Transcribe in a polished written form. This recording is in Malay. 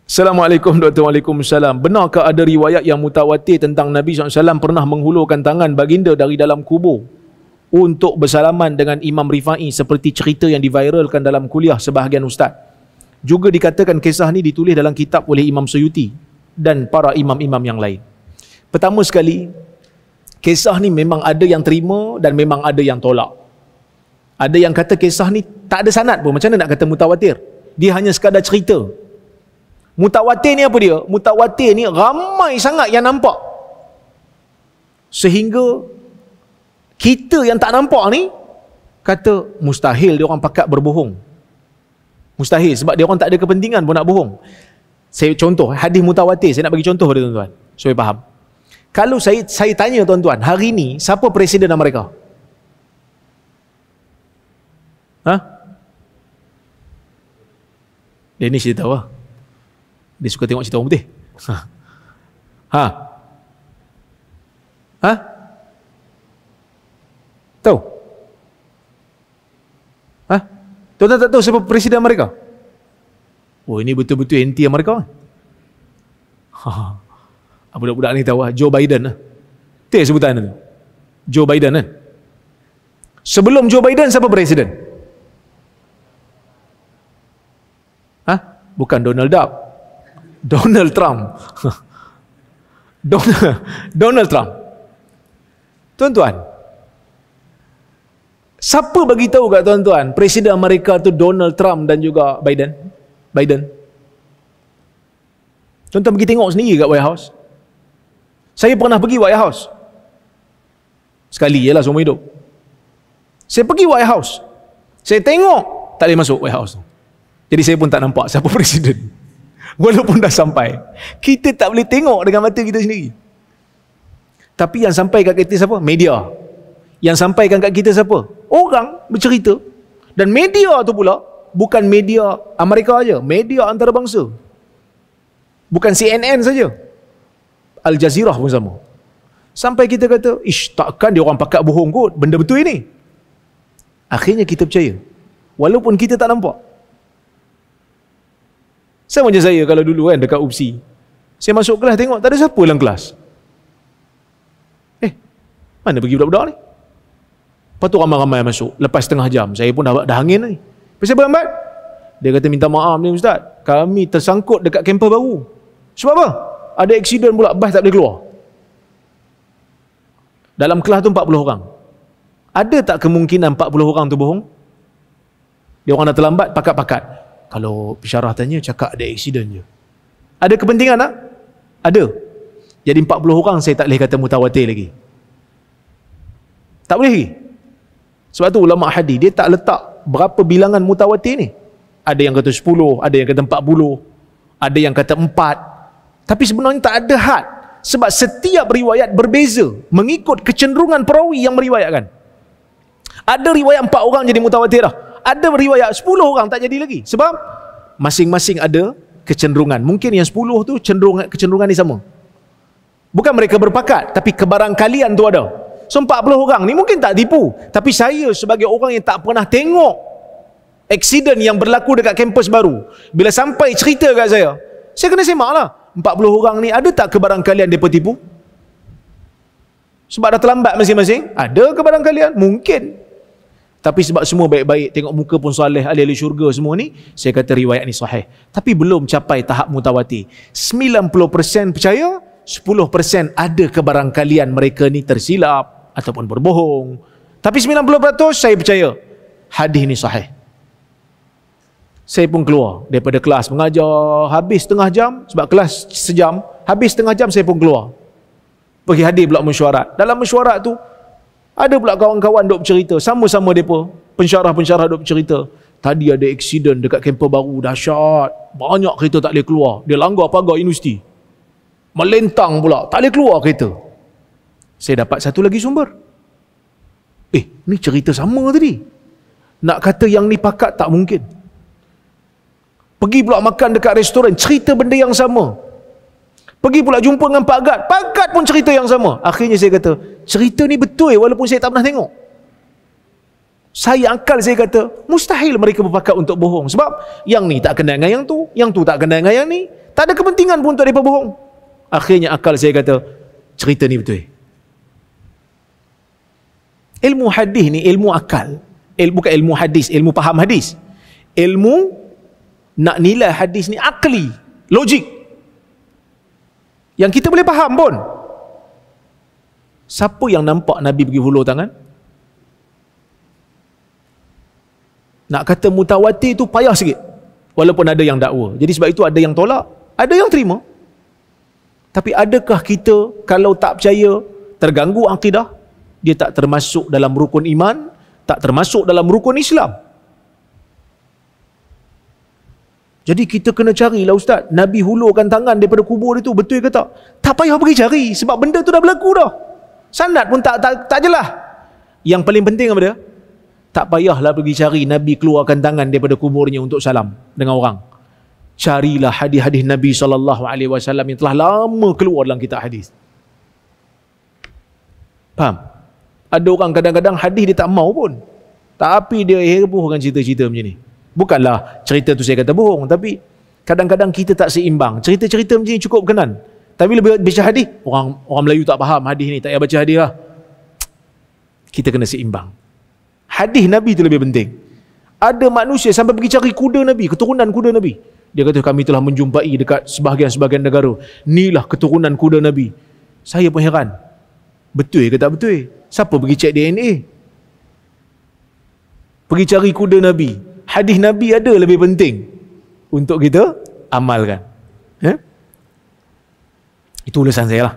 Assalamualaikum Dr. Waalaikumsalam. Benarkah ada riwayat yang mutawatir tentang Nabi SAW pernah menghulurkan tangan baginda dari dalam kubur untuk bersalaman dengan Imam Rifai seperti cerita yang diviralkan dalam kuliah sebahagian ustaz? Juga dikatakan kisah ni ditulis dalam kitab oleh Imam Suyuti dan para imam-imam yang lain. Pertama sekali, kisah ni memang ada yang terima dan memang ada yang tolak. Ada yang kata kisah ni tak ada sanad pun. Macam mana nak kata mutawatir? Dia hanya sekadar cerita. Mutawatir ni apa dia? Mutawatir ni ramai sangat yang nampak. Sehingga kita yang tak nampak ni kata mustahil dia orang pakat berbohong. Mustahil sebab dia orang tak ada kepentingan pun nak bohong. Saya contoh hadis mutawatir, saya nak bagi contoh pada tuan-tuan supaya faham. Kalau saya tanya tuan-tuan, hari ni siapa presiden Amerika? Dennis dia tahu lah. Dia suka tengok cerita orang putih. Tahu? Tuan-tuan tak tahu siapa presiden Amerika? Oh, ini betul-betul anti Amerika. Budak-budak ni tahu lah. Joe Biden lah. Itu sebutan tu. Joe Biden kan? Sebelum Joe Biden siapa presiden? Bukan Donald Duck. Donald Trump. Donald Trump. Tuan-tuan, siapa bagi tahu kat tuan-tuan presiden Amerika tu Donald Trump dan juga Biden? Tuan-tuan pergi tengok sendiri kat White House. Saya pernah pergi White House. Sekali je lah seumur hidup. Saya pergi White House. Saya tengok, tak boleh masuk White House tu. Jadi saya pun tak nampak siapa presiden. Walaupun dah sampai, kita tak boleh tengok dengan mata kita sendiri. Tapi yang sampai kat kita siapa? Media. Yang sampaikan kat kita siapa? Orang bercerita. Dan media tu pula bukan media Amerika aja, media antarabangsa. Bukan CNN saja, Al Jazeera pun sama. Sampai kita kata, takkan dia orang pakat bohong kot, benda betul ini. Akhirnya kita percaya, walaupun kita tak nampak. Sama macam saya kalau dulu kan dekat UPSI, saya masuk kelas tengok tak ada siapa dalam kelas. Mana pergi budak-budak ni? Lepas tu ramai-ramai masuk. Lepas setengah jam, saya pun dah hangin ni. Lepas saya berlambat, dia kata minta maaf ni ustaz, kami tersangkut dekat kampus baru. Sebab apa? Ada aksiden pula, bas tak boleh keluar. Dalam kelas tu 40 orang. Ada tak kemungkinan 40 orang tu bohong? Dia orang dah terlambat, pakat-pakat. Kalau pensyarah tanya, cakap ada aksiden je. Ada kepentingan tak? Ada. Jadi 40 orang saya tak boleh kata mutawatir lagi. Tak boleh lagi. Sebab tu ulama hadis dia tak letak berapa bilangan mutawatir ni. Ada yang kata 10, ada yang kata 40, ada yang kata 4. Tapi sebenarnya tak ada had. Sebab setiap riwayat berbeza mengikut kecenderungan perawi yang meriwayatkan. Ada riwayat 4 orang jadi mutawatir dah. Ada riwayat 10 orang tak jadi lagi. Sebab masing-masing ada kecenderungan. Mungkin yang 10 tu kecenderungan ni sama. Bukan mereka berpakat, tapi kebarangkalian tu ada. So 40 orang ni mungkin tak tipu. Tapi saya sebagai orang yang tak pernah tengok aksiden yang berlaku dekat kampus baru, bila sampai cerita kat saya kena semak lah. 40 orang ni ada tak kebarangkalian mereka tipu? Sebab dah terlambat masing-masing? Ada kebarangkalian? Mungkin. Tapi sebab semua baik-baik, tengok muka pun soleh, ahli-ahli syurga semua ni, saya kata riwayat ni sahih. Tapi belum capai tahap mutawatir. 90% percaya, 10% ada kebarangkalian mereka ni tersilap ataupun berbohong. Tapi 90% saya percaya hadis ni sahih. Saya pun keluar daripada kelas mengajar, habis setengah jam, sebab kelas sejam, habis setengah jam saya pun keluar. Pergi hadir pula mesyuarat. Dalam mesyuarat tu, ada pula kawan-kawan duk bercerita, sama-sama mereka, pensyarah-pensyarah duk bercerita. Tadi ada aksiden dekat kampus baru, dahsyat. Banyak kereta tak boleh keluar. Dia langgar pagar universiti. Melentang pula, tak boleh keluar kereta. Saya dapat satu lagi sumber. Ni cerita sama tadi. Nak kata yang ni pakat tak mungkin. Pergi pula makan dekat restoran, cerita benda yang sama. Pergi pula jumpa dengan Pak Gad, Pak Gad pun cerita yang sama. Akhirnya saya kata, cerita ni betul walaupun saya tak pernah tengok. Saya akal saya kata, mustahil mereka berpakat untuk bohong. Sebab yang ni tak kena dengan yang tu tak kena dengan yang ni. Tak ada kepentingan pun untuk mereka bohong. Akhirnya akal saya kata, cerita ni betul. Ilmu hadis ni ilmu akal. Bukan ilmu hadis, ilmu faham hadis. Ilmu nak nilai hadis ni akli, logik. Yang kita boleh faham pun. Siapa yang nampak Nabi pergi hulur tangan? Nak kata mutawatir tu payah sikit. Walaupun ada yang dakwa. Jadi sebab itu ada yang tolak, ada yang terima. Tapi adakah kita kalau tak percaya, terganggu akidah, dia tak termasuk dalam rukun iman, tak termasuk dalam rukun Islam? Jadi kita kena carilah Ustaz, Nabi hulurkan tangan daripada kubur dia tu, betul ke tak? Tak payah pergi cari, sebab benda tu dah berlaku dah. Sanad pun tak jelas. Yang paling penting apa dia? Tak payahlah pergi cari Nabi keluarkan tangan daripada kuburnya untuk salam dengan orang. Carilah hadis-hadis Nabi SAW yang telah lama keluar dalam kitab hadis. Faham? Ada orang kadang-kadang hadis dia tak mau pun, tapi dia hebohkan cerita-cerita macam ni. Bukanlah cerita tu saya kata bohong, tapi kadang-kadang kita tak seimbang. Cerita-cerita macam ni cukup berkenan, tapi lebih baca hadis, orang Melayu tak faham hadis ni, tak payah baca hadis lah. Kita kena seimbang. Hadis Nabi itu lebih penting. Ada manusia sampai pergi cari kuda Nabi, keturunan kuda Nabi. Dia kata kami telah menjumpai dekat sebahagian-sebahagian negara, inilah keturunan kuda Nabi. Saya pun heran, betul ke tak betul? Siapa pergi cek DNA? Pergi cari kuda Nabi. Hadis Nabi ada lebih penting untuk kita amalkan. Itu ulasan saya lah.